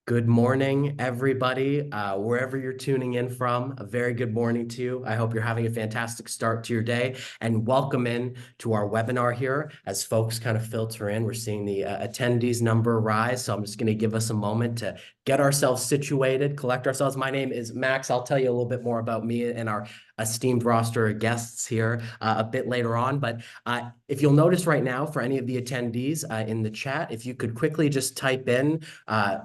Good morning, everybody, wherever you're tuning in from. A very good morning to you. I hope you're having a fantastic start to your day, and welcome in to our webinar here. As folks kind of filter in, we're seeing the attendees number rise. So I'm just going to give us a moment to get ourselves situated, collect ourselves. My name is Max. I'll tell you a little bit more about me and our esteemed roster of guests here a bit later on. But if you'll notice right now, for any of the attendees in the chat, if you could quickly just type in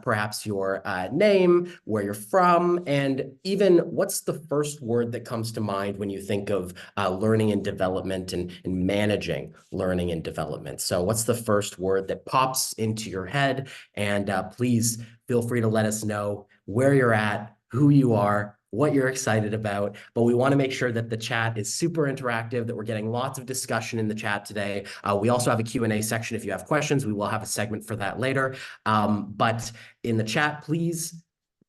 perhaps your name, where you're from, and even what's the first word that comes to mind when you think of learning and development and managing learning and development. So what's the first word that pops into your head? And please feel free to let us know where you're at, who you are, what you're excited about, but we want to make sure that the chat is super interactive, that we're getting lots of discussion in the chat today. We also have a Q&A section if you have questions. We will have a segment for that later. But in the chat, please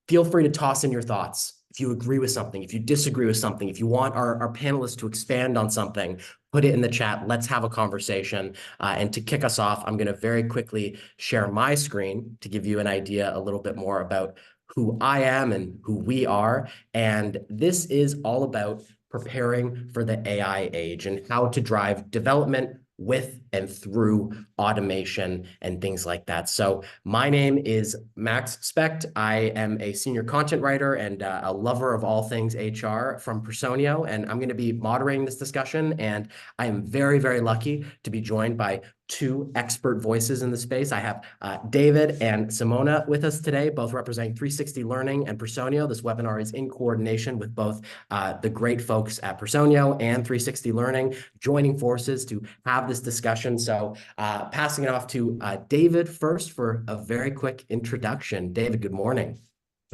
feel free to toss in your thoughts. If you agree with something, if you disagree with something, if you want our panelists to expand on something, put it in the chat. Let's have a conversation. And to kick us off, I'm going to very quickly share my screen to give you an idea a little bit more about who I am and who we are. And this is all about preparing for the AI age and how to drive development with and through automation and things like that. So my name is Max Specht. I am a senior content writer and a lover of all things HR from Personio, and I'm going to be moderating this discussion. And I am very, very lucky to be joined by two expert voices in the space. I have David and Simona with us today, both representing 360 Learning and Personio. This webinar is in coordination with both the great folks at Personio and 360 Learning, joining forces to have this discussion. So passing it off to David first for a very quick introduction. David, good morning.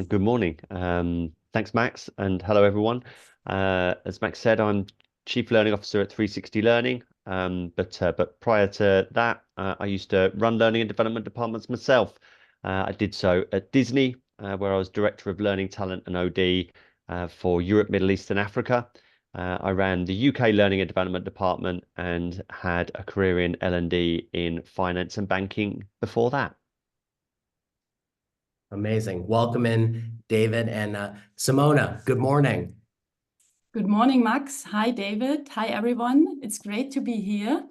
Good morning. Thanks, Max, and hello, everyone. As Max said, I'm Chief Learning Officer at 360 Learning. But prior to that, I used to run learning and development departments myself. I did so at Disney, where I was Director of Learning Talent and OD for Europe, Middle East, and Africa. I ran the UK Learning and Development Department and had a career in L&D in finance and banking before that. Amazing. Welcome in, David. And Simona, good morning. Good morning, Max. Hi, David. Hi, everyone. It's great to be here.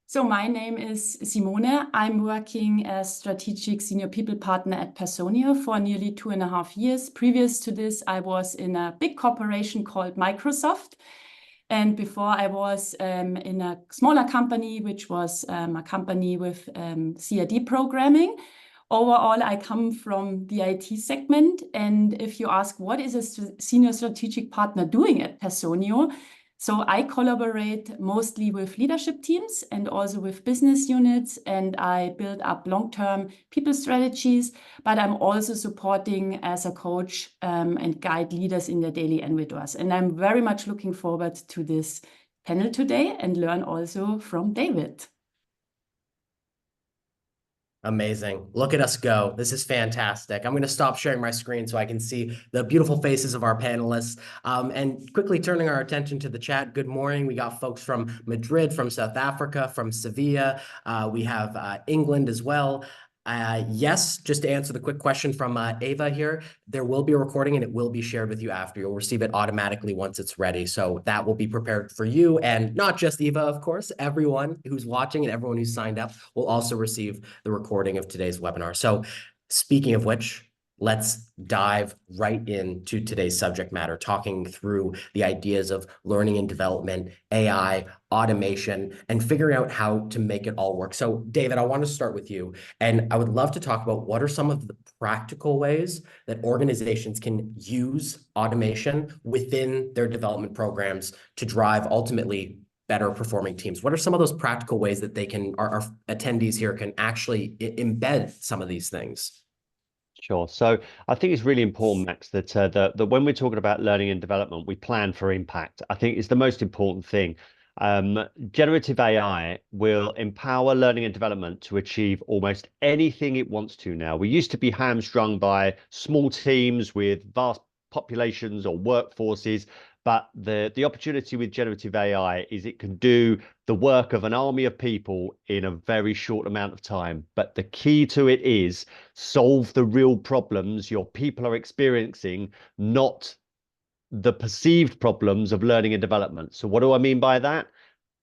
So my name is Simone. I'm working as Strategic Senior People Partner at Personio for nearly 2.5 years. Previous to this, I was in a big corporation called Microsoft. And before I was in a smaller company, which was a company with CAD programming. Overall, I come from the IT segment. And if you ask, what is a senior strategic partner doing at Personio? So I collaborate mostly with leadership teams and also with business units, and I build up long-term people strategies, but I'm also supporting as a coach and guide leaders in their daily endeavors. And I'm very much looking forward to this panel today and learn also from David. Amazing. Look at us go. This is fantastic. I'm going to stop sharing my screen so I can see the beautiful faces of our panelists. And quickly turning our attention to the chat. Good morning. We got folks from Madrid, from South Africa, from Sevilla. We have England as well. Yes, just to answer the quick question from Ava here, there will be a recording and it will be shared with you after. You'll receive it automatically once it's ready. So that will be prepared for you, and not just Eva, of course. Everyone who's watching and everyone who's signed up will also receive the recording of today's webinar. So speaking of which, let's dive right into today's subject matter, talking through the ideas of learning and development, AI, automation, and figuring out how to make it all work. So, David, I want to start with you, and I would love to talk about what are some of the practical ways that organizations can use automation within their development programs to drive ultimately better performing teams. What are some of those practical ways that they can, our attendees here can actually embed some of these things? Sure. So I think it's really important, Max, that when we're talking about learning and development, we plan for impact. I think it's the most important thing. Generative AI will empower learning and development to achieve almost anything it wants to now. We used to be hamstrung by small teams with vast populations or workforces, But the opportunity with generative AI is it can do the work of an army of people in a very short amount of time. But the key to it is solve the real problems your people are experiencing, not the perceived problems of learning and development. So what do I mean by that?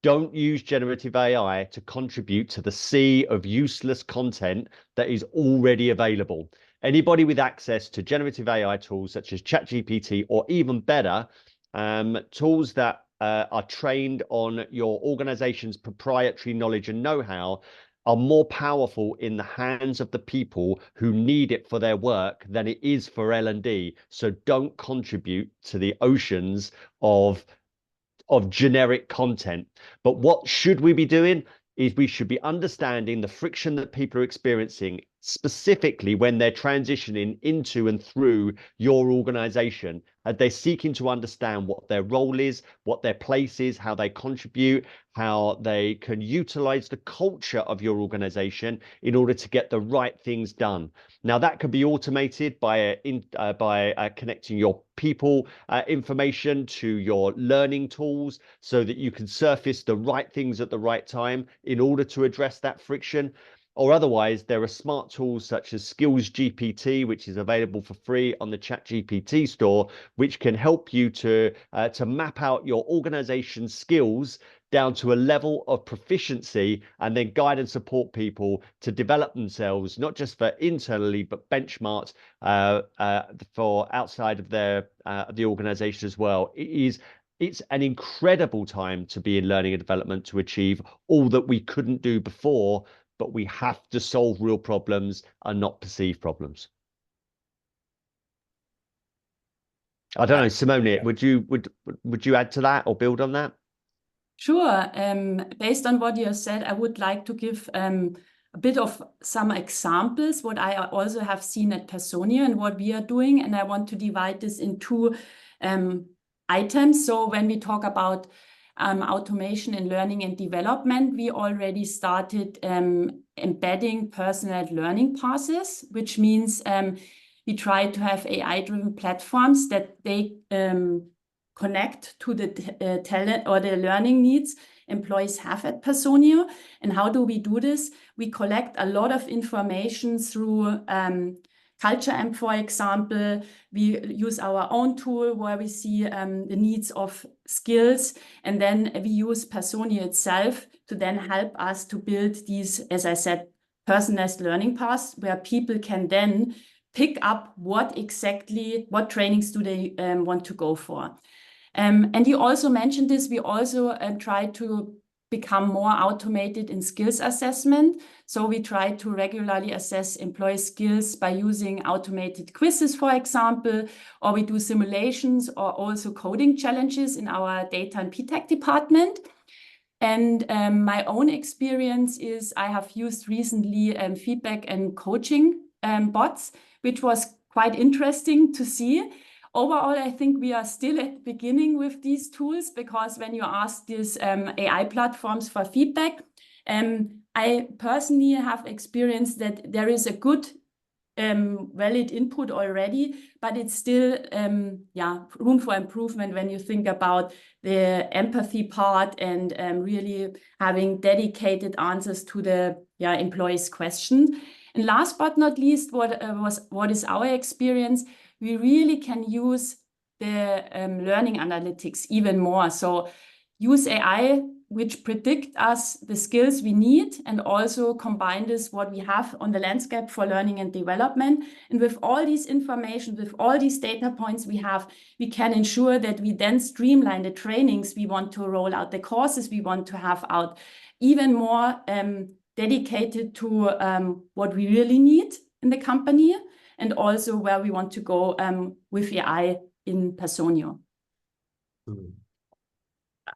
Don't use generative AI to contribute to the sea of useless content that is already available. Anybody with access to generative AI tools such as ChatGPT, or even better, tools that are trained on your organization's proprietary knowledge and know-how, are more powerful in the hands of the people who need it for their work than it is for L&D. So don't contribute to the oceans of generic content. But what should we be doing is we should be understanding the friction that people are experiencing, specifically when they're transitioning into and through your organization. They're seeking to understand what their role is, what their place is, how they contribute, how they can utilize the culture of your organization in order to get the right things done. Now, that can be automated by connecting your people information to your learning tools so that you can surface the right things at the right time in order to address that friction. Or otherwise, there are smart tools such as Skills GPT, which is available for free on the ChatGPT store, which can help you to map out your organization's skills down to a level of proficiency, and then guide and support people to develop themselves, not just for internally, but benchmarked for outside of the organization as well. It's an incredible time to be in learning and development to achieve all that we couldn't do before, but we have to solve real problems and not perceived problems. I don't know, Simone, would you add to that or build on that? Sure. Based on what you have said, I would like to give a bit of some examples, what I also have seen at Personio and what we are doing. And I want to divide this in two items. So when we talk about automation in learning and development, we already started embedding personalized learning paths, which means we try to have AI-driven platforms that they connect to the talent or the learning needs employees have at Personio. And how do we do this? We collect a lot of information through Culture Amp, for example. We use our own tool where we see the needs of skills, and then we use Personio itself to then help us to build these, as I said, personalized learning paths where people can then pick up what trainings do they want to go for. And you also mentioned this, we also try to become more automated in skills assessment. So we try to regularly assess employee skills by using automated quizzes, for example, or we do simulations or also coding challenges in our data and PTech department. And my own experience is I have used recently feedback and coaching bots, which was quite interesting to see. Overall, I think we are still at the beginning with these tools, because when you ask these AI platforms for feedback, I personally have experienced that there is a good valid input already, but it's still room for improvement when you think about the empathy part and really having dedicated answers to the employees' questions. And last but not least, what is our experience? We really can use the learning analytics even more. So use AI, which predict us the skills we need, and also combine this what we have on the landscape for learning and development. And with all these information, with all these data points we have, we can ensure that we then streamline the trainings we want to roll out, the courses we want to have out, even more dedicated to what we really need in the company, and also where we want to go with AI in Personio.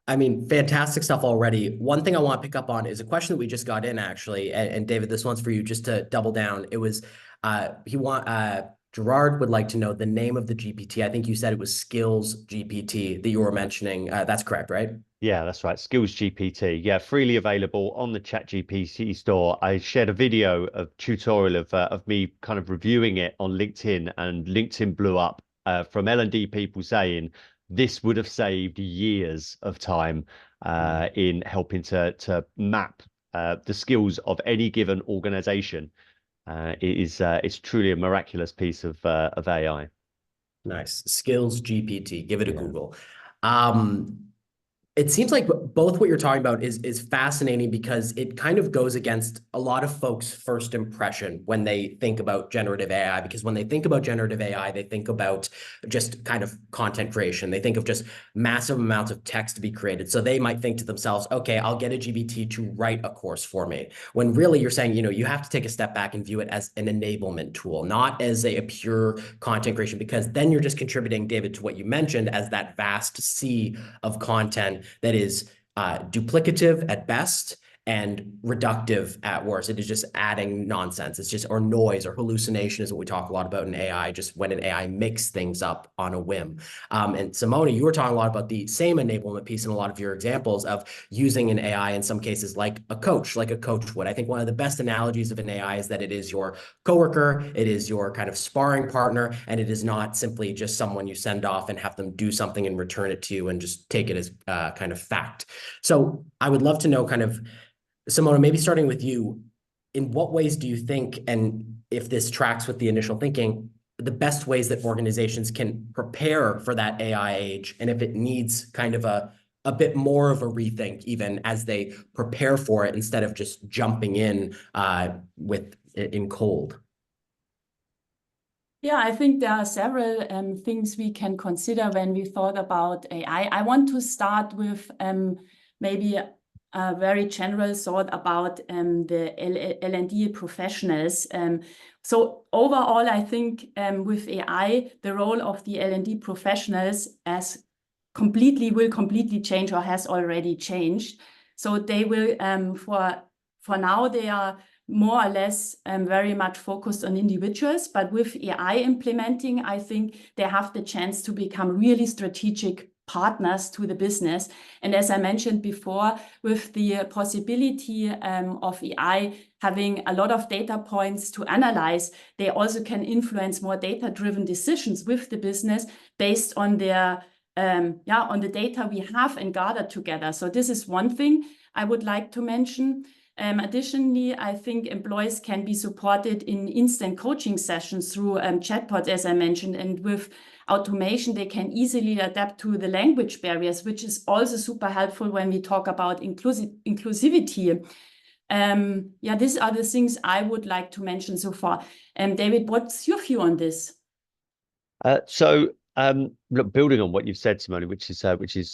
I mean, fantastic stuff already. One thing I want to pick up on is a question that we just got in, actually. And David, this one's for you, just to double down. It was, Gerard would like to know the name of the GPT. I think you said it was Skills GPT that you were mentioning. That's correct, right? Yeah, that's right. Skills GPT. Yeah, freely available on the ChatGPT store. I shared a video of tutorial of me kind of reviewing it on LinkedIn, and LinkedIn blew up from L&D people saying, this would have saved years of time in helping to map the skills of any given organization. It's truly a miraculous piece of AI. Nice. Skills GPT. Give it a Yeah. Google. It seems like both what you're talking about is fascinating because it kind of goes against a lot of folks' first impression when they think about generative AI. Because when they think about generative AI, they think about just kind of content creation. They think of just massive amounts of text to be created. So they might think to themselves, okay, I'll get a GPT to write a course for me. When really you're saying, you have to take a step back and view it as an enablement tool, not as a pure content creation, because then you're just contributing, David, to what you mentioned as that vast sea of content that is duplicative at best and reductive at worst. It is just adding nonsense. It's just, or noise or hallucination is what we talk a lot about in AI, just when an AI makes things up on a whim. And Simona, you were talking a lot about the same enablement piece in a lot of your examples of using an AI in some cases like a coach would. I think one of the best analogies of an AI is that it is your coworker, it is your kind of sparring partner, and it is not simply just someone you send off and have them do something and return it to you and just take it as kind of fact. So I would love to know kind of, Simona, maybe starting with you, in what ways do you think, and if this tracks with the initial thinking, the best ways that organizations can prepare for that AI age, and if it needs kind of a bit more of a rethink even as they prepare for it instead of just jumping in in cold? Yeah, I think there are several things we can consider when we thought about AI. I want to start with maybe a very general thought about the L&D professionals. So overall, I think with AI, the role of the L&D professionals will completely change or has already changed. So they will, for now, they are more or less very much focused on individuals, but with AI implementing, I think they have the chance to become really strategic partners to the business. And as I mentioned before, with the possibility of AI having a lot of data points to analyze, they also can influence more data-driven decisions with the business based on their on the data we have and gathered together. So this is one thing I would like to mention. Additionally, I think employees can be supported in instant coaching sessions through chatbots, as I mentioned, and with automation, they can easily adapt to the language barriers, which is also super helpful when we talk about inclusivity. These are the things I would like to mention so far. David, what's your view on this? Look, building on what you've said, Simone, which is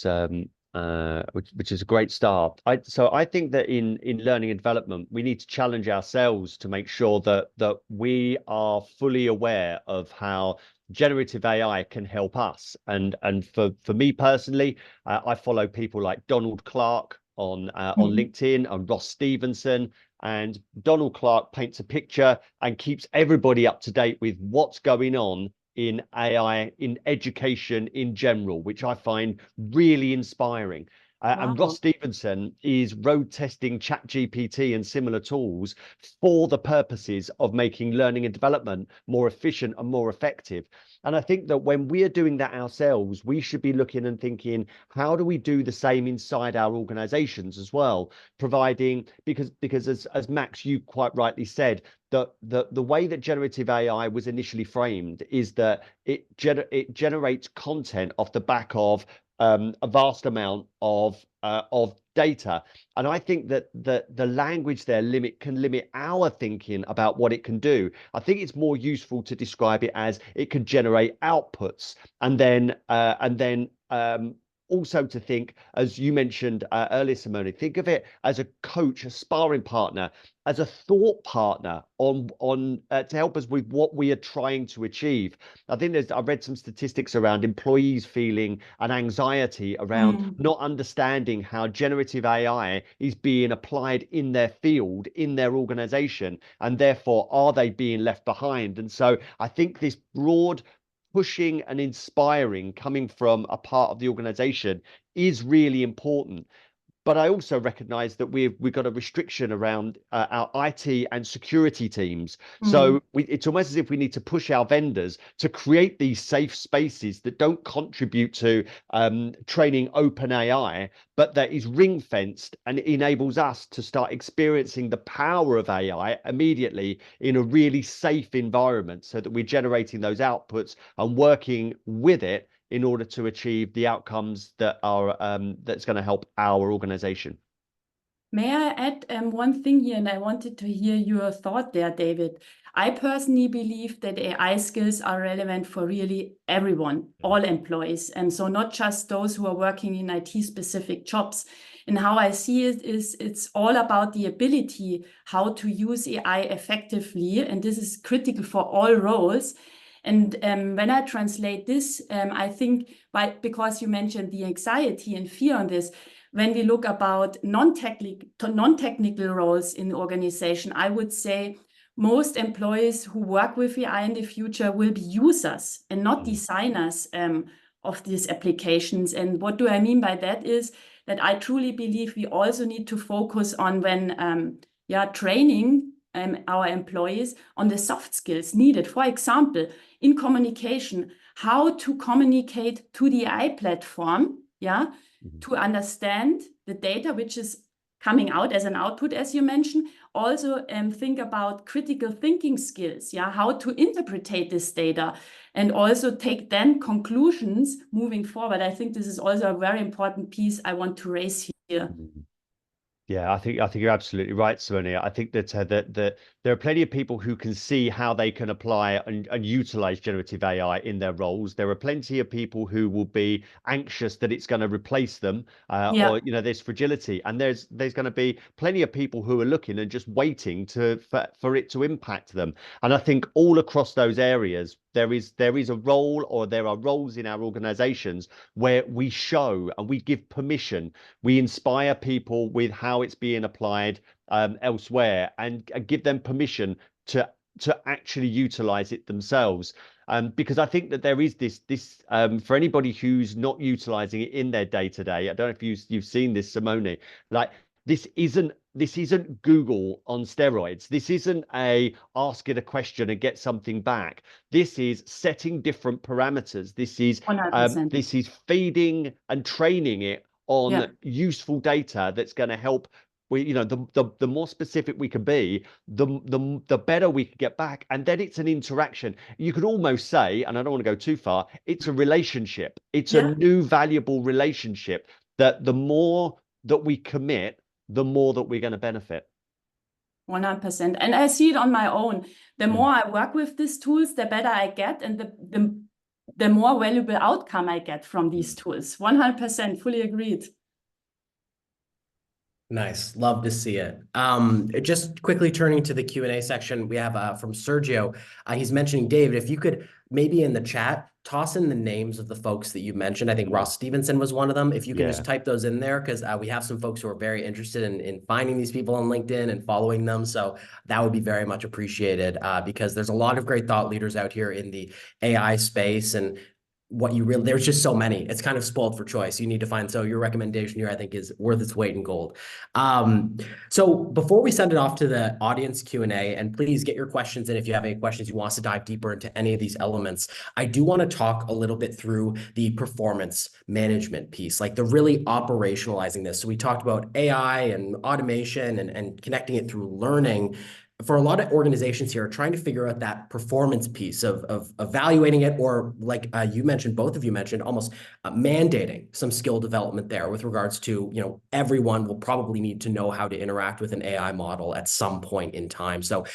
a great start. I think that in learning and development, we need to challenge ourselves to make sure that we are fully aware of how generative AI can help us. And for me personally, I follow people like Donald Clark on LinkedIn, and Ross Stevenson. And Donald Clark paints a picture and keeps everybody up to date with what's going on in AI, in education in general, which I find really inspiring. And Ross Stevenson is road testing ChatGPT and similar tools for the purposes of making learning and development more efficient and more effective. And I think that when we are doing that ourselves, we should be looking and thinking, how do we do the same inside our organizations as well? Providing, because as Max, you quite rightly said, the way that generative AI was initially framed is that it generates content off the back of a vast amount of data. And I think that the language there can limit our thinking about what it can do. I think it's more useful to describe it as it can generate outputs, and then also to think, as you mentioned earlier, Simone, think of it as a coach, a sparring partner, as a thought partner to help us with what we are trying to achieve. I think I've read some statistics around employees feeling an anxiety around not understanding how generative AI is being applied in their field, in their organization, and therefore are they being left behind? And so I think this broad pushing and inspiring coming from a part of the organization is really important. But I also recognize that we've got a restriction around our IT and security teams. So it's almost as if we need to push our vendors to create these safe spaces that don't contribute to training OpenAI, but that is ring fenced and enables us to start experiencing the power of AI immediately in a really safe environment, so that we're generating those outputs and working with it in order to achieve the outcomes that are that's going to help our organization. May I add one thing here, and I wanted to hear your thought there, David. I personally believe that AI skills are relevant for really everyone, all employees, and so not just those who are working in IT-specific jobs. And how I see it is it's all about the ability how to use AI effectively, and this is critical for all roles. And when I translate this, I think because you mentioned the anxiety and fear on this, when we look about non-technical roles in the organization, I would say most employees who work with AI in the future will be users and not designers of these applications. And what do I mean by that is that I truly believe we also need to focus on when training our employees on the soft skills needed. For example, in communication, how to communicate to the AI platform, to understand the data which is coming out as an output, as you mentioned. Also think about critical thinking skills, how to interpret this data and also take then conclusions moving forward. I think this is also a very important piece I want to raise here. Yeah, I think you're absolutely right, Sonia. I think that that there are plenty of people who can see how they can apply and utilize generative AI in their roles. There are plenty of people who will be anxious that it's going to replace them, or there's fragility, and there's going to be plenty of people who are looking and just waiting for it to impact them. And I think all across those areas, there is a role, or there are roles in our organizations where we show and we give permission, we inspire people with how it's being applied elsewhere, and give them permission to actually utilize it themselves. Because I think that there is this for anybody who's not utilizing it in their day to day. I don't know if you've seen this, Simone. Like, this isn't Google on steroids. This isn't a ask it a question and get something back. This is setting different parameters. This is 100%. Feeding and training it on useful data that's going to help. The more specific we can be, the better we can get back. And then it's an interaction. You could almost say, and I don't want to go too far, it's a relationship. It's a new valuable relationship that the more that we commit, the more that we're going to benefit. 100%. And I see it on my own. The more I work with these tools, the better I get, and the more valuable outcome I get from these tools. 100%, fully agreed. Nice. Love to see it. Just quickly turning to the Q&A section, we have from Sergio. He's mentioning, David, if you could maybe in the chat toss in the names of the folks that you mentioned. I think Ross Stevenson was one of them. If you can just type those in there, because we have some folks who are very interested in finding these people on LinkedIn and following them. So that would be very much appreciated, because there's a lot of great thought leaders out here in the AI space, and there's just so many. It's kind of spoiled for choice. You need to find, so your recommendation here, I think, is worth its weight in gold. So before we send it off to the audience Q&A, and please get your questions in if you have any questions you want us to dive deeper into any of these elements, I do want to talk a little bit through the performance management piece, like the really operationalizing this. So we talked about AI and automation and connecting it through learning. For a lot of organizations here, trying to figure out that performance piece of evaluating it, or like you mentioned, both of you mentioned, almost mandating some skill development there with regards to, everyone will probably need to know how to interact with an AI model at some point in time. So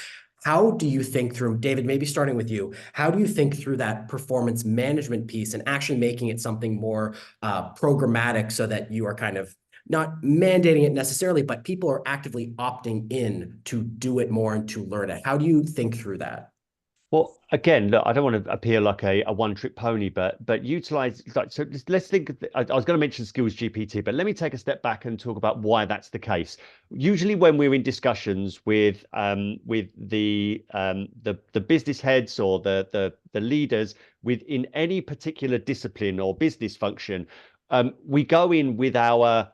how do you think through, David, maybe starting with you, how do you think through that performance management piece and actually making it something more programmatic, so that you are kind of not mandating it necessarily, but people are actively opting in to do it more and to learn it? How do you think through that? Well, again, look, I don't want to appear like a one-trick pony, but utilize, like, so let's think. I was going to mention Skills GPT, but let me take a step back and talk about why that's the case. Usually, when we're in discussions with the business heads or the leaders within any particular discipline or business function, we go in with our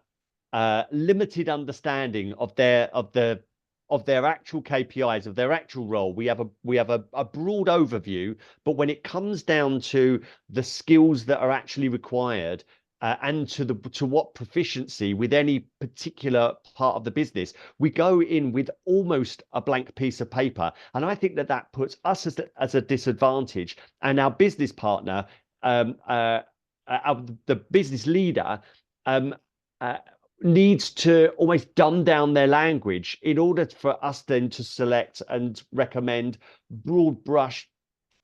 limited understanding of their actual KPIs, of their actual role. We have a broad overview, but when it comes down to the skills that are actually required, and to what proficiency with any particular part of the business, we go in with almost a blank piece of paper. And I think that puts us as a disadvantage, and our business partner, the business leader, needs to almost dumb down their language in order for us then to select and recommend broad brush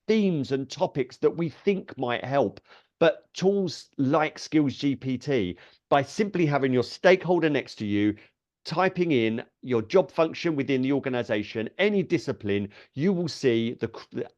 themes and topics that we think might help. But tools like Skills GPT, by simply having your stakeholder next to you, typing in your job function within the organization, any discipline, you will see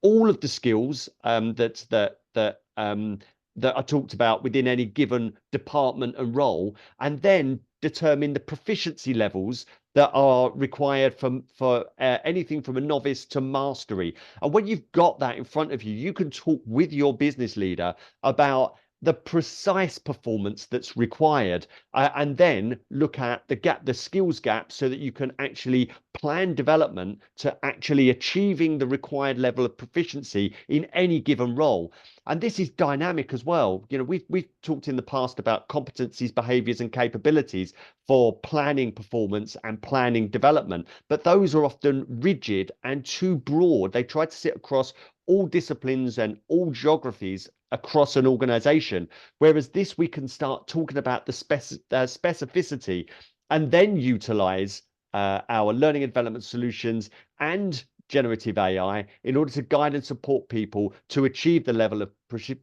all of the skills that are talked about within any given department and role, and then determine the proficiency levels that are required for anything from a novice to mastery. And when you've got that in front of you, you can talk with your business leader about the precise performance that's required, and then look at the skills gap, so that you can actually plan development to actually achieving the required level of proficiency in any given role. And this is dynamic as well. You know, we've talked in the past about competencies, behaviors, and capabilities for planning performance and planning development, but those are often rigid and too broad. They try to sit across all disciplines and all geographies across an organization, whereas this, we can start talking about the specificity, and then utilize our learning and development solutions and generative AI in order to guide and support people to achieve the level of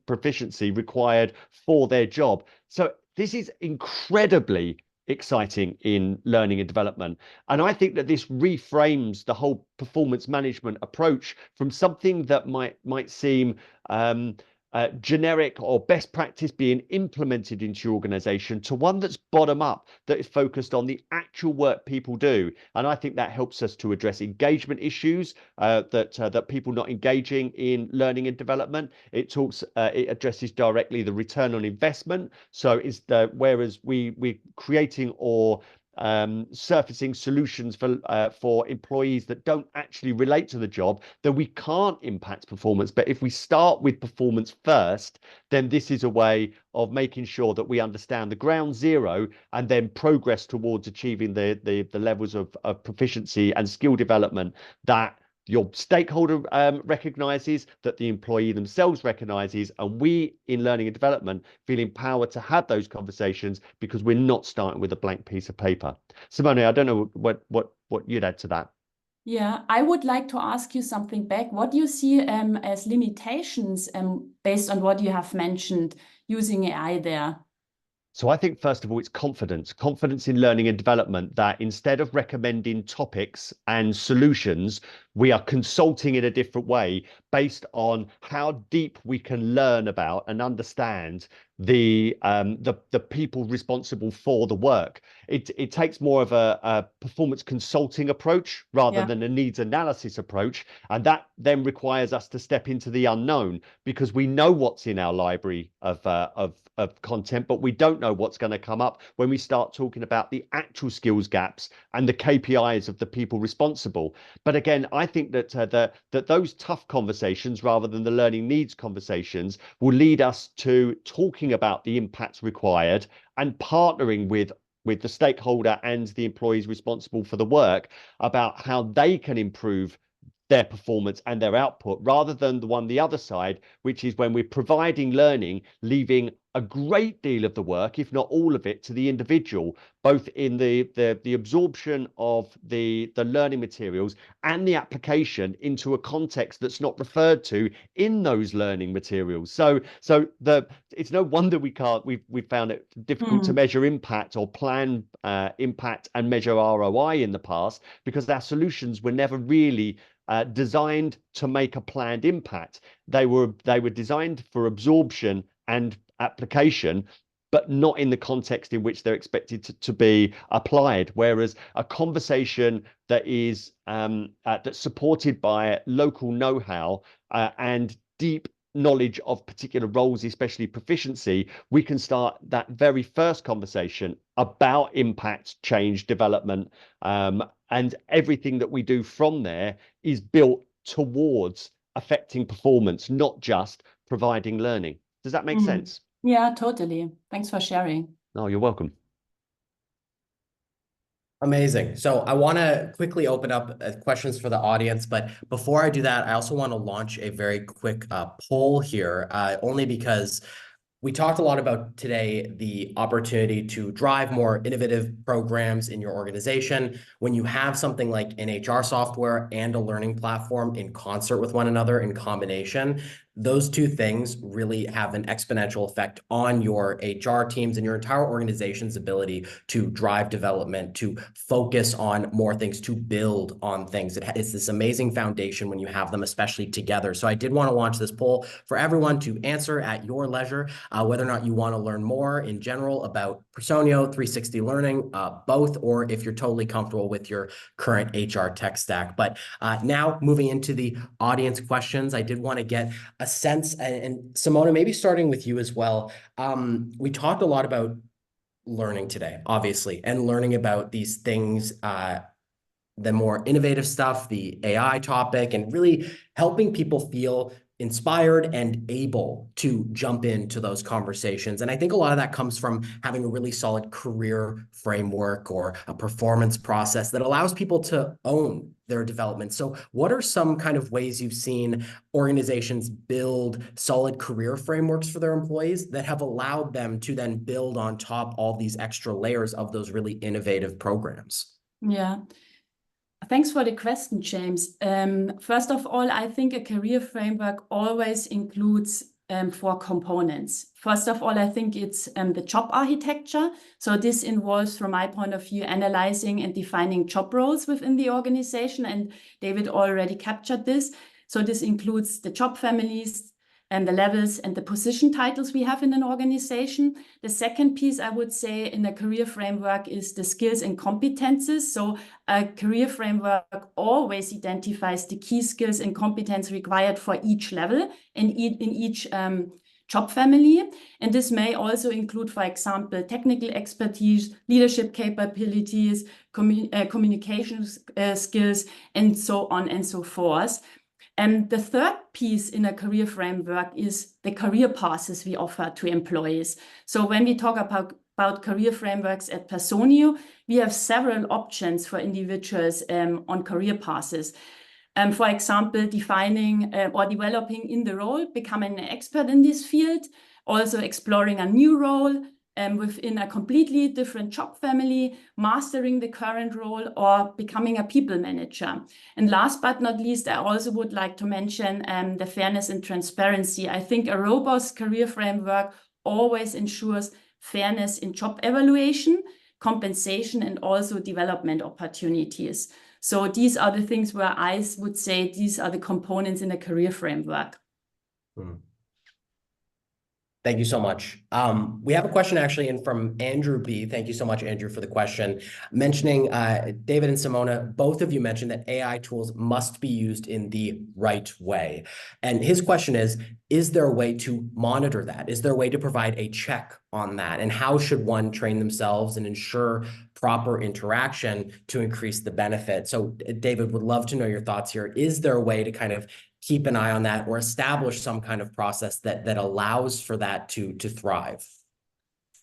proficiency required for their job. So this is incredibly exciting in learning and development. And I think that this reframes the whole performance management approach from something that might seem generic or best practice being implemented into your organization, to one that's bottom up, that is focused on the actual work people do. And I think that helps us to address engagement issues, that people not engaging in learning and development. It addresses directly the return on investment. So whereas we're creating or surfacing solutions for employees that don't actually relate to the job, then we can't impact performance. But if we start with performance first, then this is a way of making sure that we understand the ground zero, and then progress towards achieving the levels of proficiency and skill development that your stakeholder recognizes, that the employee themselves recognizes, and we in learning and development feel empowered to have those conversations, because we're not starting with a blank piece of paper. Simone, I don't know what you'd add to that. Yeah, I would like to ask you something back. What do you see as limitations based on what you have mentioned using AI there? So I think, first of all, it's confidence in learning and development, that instead of recommending topics and solutions, we are consulting in a different way based on how deep we can learn about and understand the people responsible for the work. It takes more of a performance consulting approach rather than a needs analysis approach, and that then requires us to step into the unknown, because we know what's in our library of content, but we don't know what's going to come up when we start talking about the actual skills gaps and the KPIs of the people responsible. But again, I think that that those tough conversations, rather than the learning needs conversations, will lead us to talking about the impacts required and partnering with the stakeholder and the employees responsible for the work about how they can improve their performance and their output, rather than the other side, which is when we're providing learning, leaving a great deal of the work, if not all of it, to the individual, both in the absorption of the learning materials and the application into a context that's not referred to in those learning materials. So it's no wonder we've found it difficult to measure impact or plan impact and measure ROI in the past, because our solutions were never really designed to make a planned impact. They were designed for absorption and application, but not in the context in which they're expected to be applied. Whereas a conversation that is that's supported by local know-how and deep knowledge of particular roles, especially proficiency, we can start that very first conversation about impact, change, development, and everything that we do from there is built towards affecting performance, not just providing learning. Does that make sense? Yeah, totally. Thanks for sharing. Oh, you're welcome. Amazing. So I want to quickly open up questions for the audience, but before I do that, I also want to launch a very quick poll here, only because we talked a lot about today the opportunity to drive more innovative programs in your organization. When you have something like an HR software and a learning platform in concert with one another in combination, those two things really have an exponential effect on your HR teams and your entire organization's ability to drive development, to focus on more things, to build on things. It's this amazing foundation when you have them, especially together. So I did want to launch this poll for everyone to answer at your leisure, whether or not you want to learn more in general about Personio, 360 Learning, both, or if you're totally comfortable with your current HR tech stack. But now moving into the audience questions, I did want to get a sense, and Simona, maybe starting with you as well. We talked a lot about learning today, obviously, and learning about these things, the more innovative stuff, the AI topic, and really helping people feel inspired and able to jump into those conversations. And I think a lot of that comes from having a really solid career framework or a performance process that allows people to own their development. So what are some kind of ways you've seen organizations build solid career frameworks for their employees that have allowed them to then build on top all these extra layers of those really innovative programs? Yeah. Thanks for the question, James. First of all, I think a career framework always includes 4 components. First of all, I think it's the job architecture. So this involves, from my point of view, analyzing and defining job roles within the organization. And David already captured this. So this includes the job families and the levels and the position titles we have in an organization. The second piece I would say in a career framework is the skills and competences. So a career framework always identifies the key skills and competence required for each level in each job family. And this may also include, for example, technical expertise, leadership capabilities, communication skills, and so on and so forth. And the third piece in a career framework is the career paths we offer to employees. So when we talk about career frameworks at Personio, we have several options for individuals on career paths. For example, defining or developing in the role, becoming an expert in this field, also exploring a new role, within a completely different job family, mastering the current role, or becoming a people manager. And last but not least, I also would like to mention the fairness and transparency. I think a robust career framework always ensures fairness in job evaluation, compensation, and also development opportunities. So these are the things where I would say these are the components in a career framework. Thank you so much. We have a question actually in from Andrew B. Thank you so much, Andrew, for the question. Mentioning David and Simona, both of you mentioned that AI tools must be used in the right way. And his question is there a way to monitor that? Is there a way to provide a check on that? And how should one train themselves and ensure proper interaction to increase the benefit? So David, would love to know your thoughts here. Is there a way to kind of keep an eye on that or establish some kind of process that allows for that to thrive?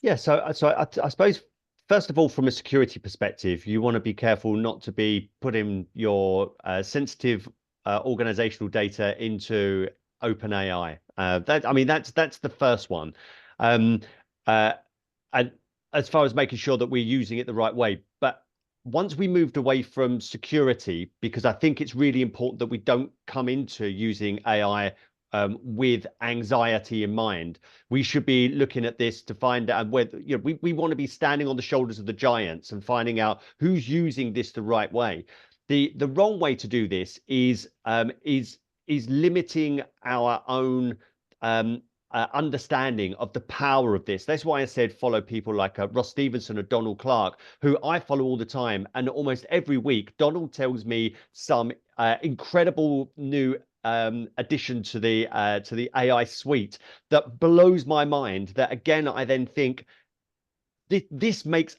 Yeah, so I suppose, first of all, from a security perspective, you want to be careful not to be putting your sensitive organizational data into OpenAI. That's the first one. And as far as making sure that we're using it the right way. But once we moved away from security, because I think it's really important that we don't come into using AI with anxiety in mind, we should be looking at this to find out whether, we want to be standing on the shoulders of the giants and finding out who's using this the right way. The wrong way to do this is limiting our own understanding of the power of this. That's why I said follow people like Ross Stevenson or Donald Clark, who I follow all the time. And almost every week, Donald tells me some incredible new addition to the AI suite that blows my mind. That again, I then think this makes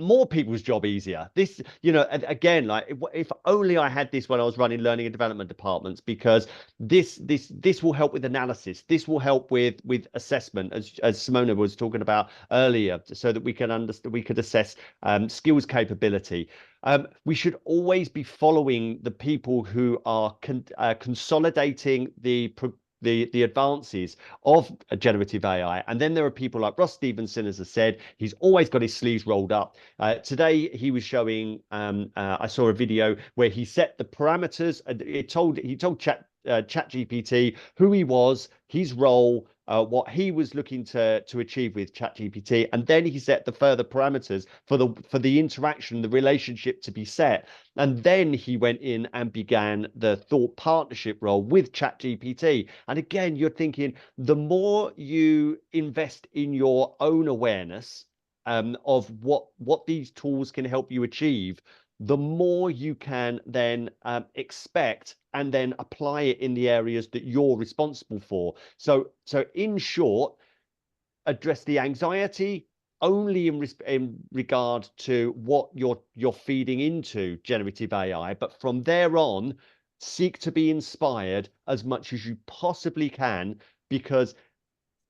more people's job easier. This, you know, again, like if only I had this when I was running learning and development departments, because this will help with analysis. This will help with assessment, as Simona was talking about earlier, so that we can understand, we could assess skills capability. We should always be following the people who are consolidating the advances of generative AI. And then there are people like Ross Stevenson, as I said, he's always got his sleeves rolled up. Today he was showing, I saw a video where he set the parameters. He told ChatGPT who he was, his role, what he was looking to achieve with ChatGPT, and then he set the further parameters for the interaction, the relationship to be set. And then he went in and began the thought partnership role with ChatGPT. And again, you're thinking, the more you invest in your own awareness of what these tools can help you achieve, the more you can then expect and then apply it in the areas that you're responsible for. So in short, address the anxiety only in regard to what you're feeding into generative AI, but from there on, seek to be inspired as much as you possibly can, because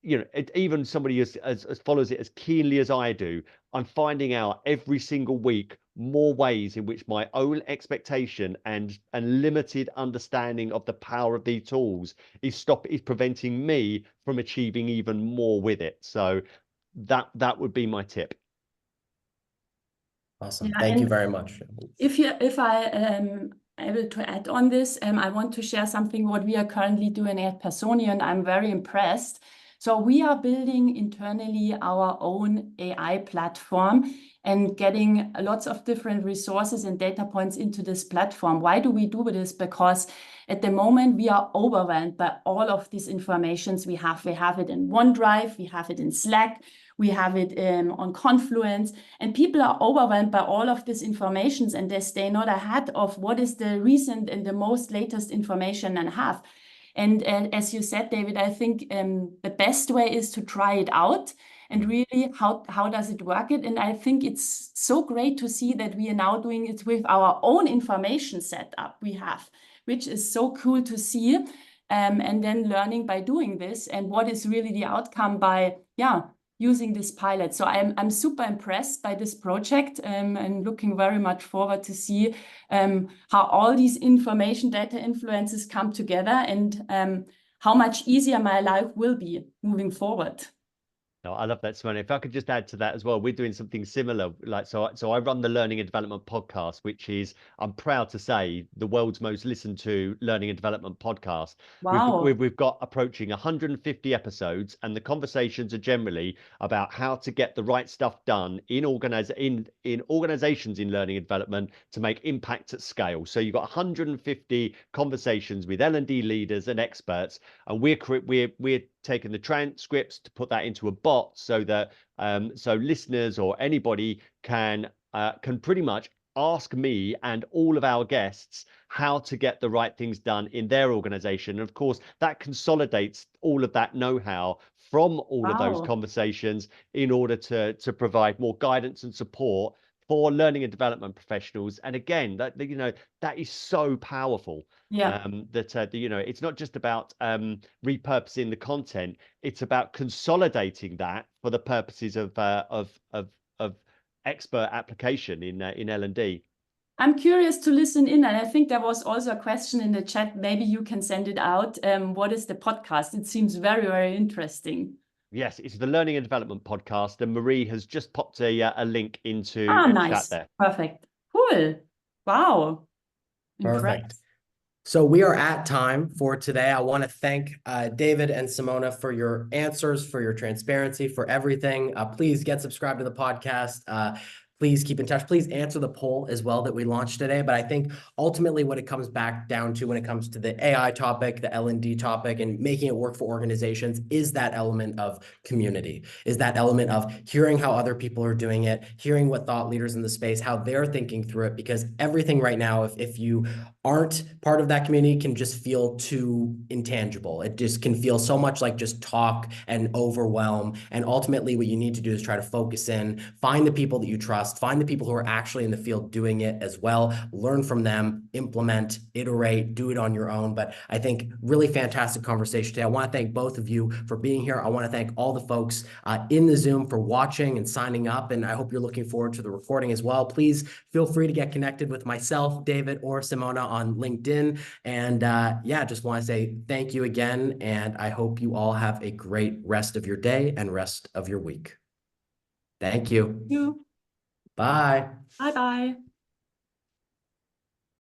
you know, even somebody as follows it as keenly as I do, I'm finding out every single week more ways in which my own expectation and limited understanding of the power of these tools is preventing me from achieving even more with it. So that would be my tip. Awesome. Yeah, Thank you very much. if I am able to add on this, I want to share something what we are currently doing at Personio, and I'm very impressed. So we are building internally our own AI platform and getting lots of different resources and data points into this platform. Why do we do this? Because at the moment we are overwhelmed by all of these informations we have. We have it in OneDrive, we have it in Slack, we have it on Confluence, and people are overwhelmed by all of this information, and they stay not ahead of what is the recent and the most latest information and have. And as you said, David, I think the best way is to try it out and really how does it work it. And I think it's so great to see that we are now doing it with our own information setup we have, which is so cool to see. And then learning by doing this and what is really the outcome by, using this pilot. So I'm super impressed by this project and looking very much forward to see how all these information data influences come together and how much easier my life will be moving forward. No, I love that, Simona. If I could just add to that as well, we're doing something similar. Like, so I run the Learning and Development podcast, which is, I'm proud to say, the world's most listened to learning and development podcast. Wow. We've got approaching 150 episodes, and the conversations are generally about how to get the right stuff done in organizations in learning and development to make impact at scale. So you've got 150 conversations with L&D leaders and experts, and we're taking the transcripts to put that into a bot so that so listeners or anybody can pretty much ask me and all of our guests how to get the right things done in their organization. And of course, that consolidates all of that know-how from all of those conversations in order to provide more guidance and support for learning and development professionals. And again, that you know, that is so powerful. That you know, it's not just about repurposing the content; it's about consolidating that for the purposes of expert application in L&D. I'm curious to listen in, and I think there was also a question in the chat. Maybe you can send it out. What is the podcast? It seems very, very interesting. Yes, it's the Learning and Development podcast, and Marie has just popped a link into the chat there. Perfect. Cool. Wow. Perfect. Impressed. So we are at time for today. I want to thank David and Simona for your answers, for your transparency, for everything. Please get subscribed to the podcast. please keep in touch. Please answer the poll as well that we launched today. But I think ultimately what it comes back down to when it comes to the AI topic, the L&D topic, and making it work for organizations is that element of community, is that element of hearing how other people are doing it, hearing what thought leaders in the space, how they're thinking through it, because everything right now, if you aren't part of that community, can just feel too intangible. It just can feel so much like just talk and overwhelm. And ultimately what you need to do is try to focus in, find the people that you trust, find the people who are actually in the field doing it as well, learn from them, implement, iterate, do it on your own. But I think really fantastic conversation today. I want to thank both of you for being here. I want to thank all the folks in the Zoom for watching and signing up. And I hope you're looking forward to the recording as well. Please feel free to get connected with myself, David, or Simona on LinkedIn. And yeah, just want to say thank you again. And I hope you all have a great rest of your day and rest of your week. Thank you. You. Bye. Bye-bye.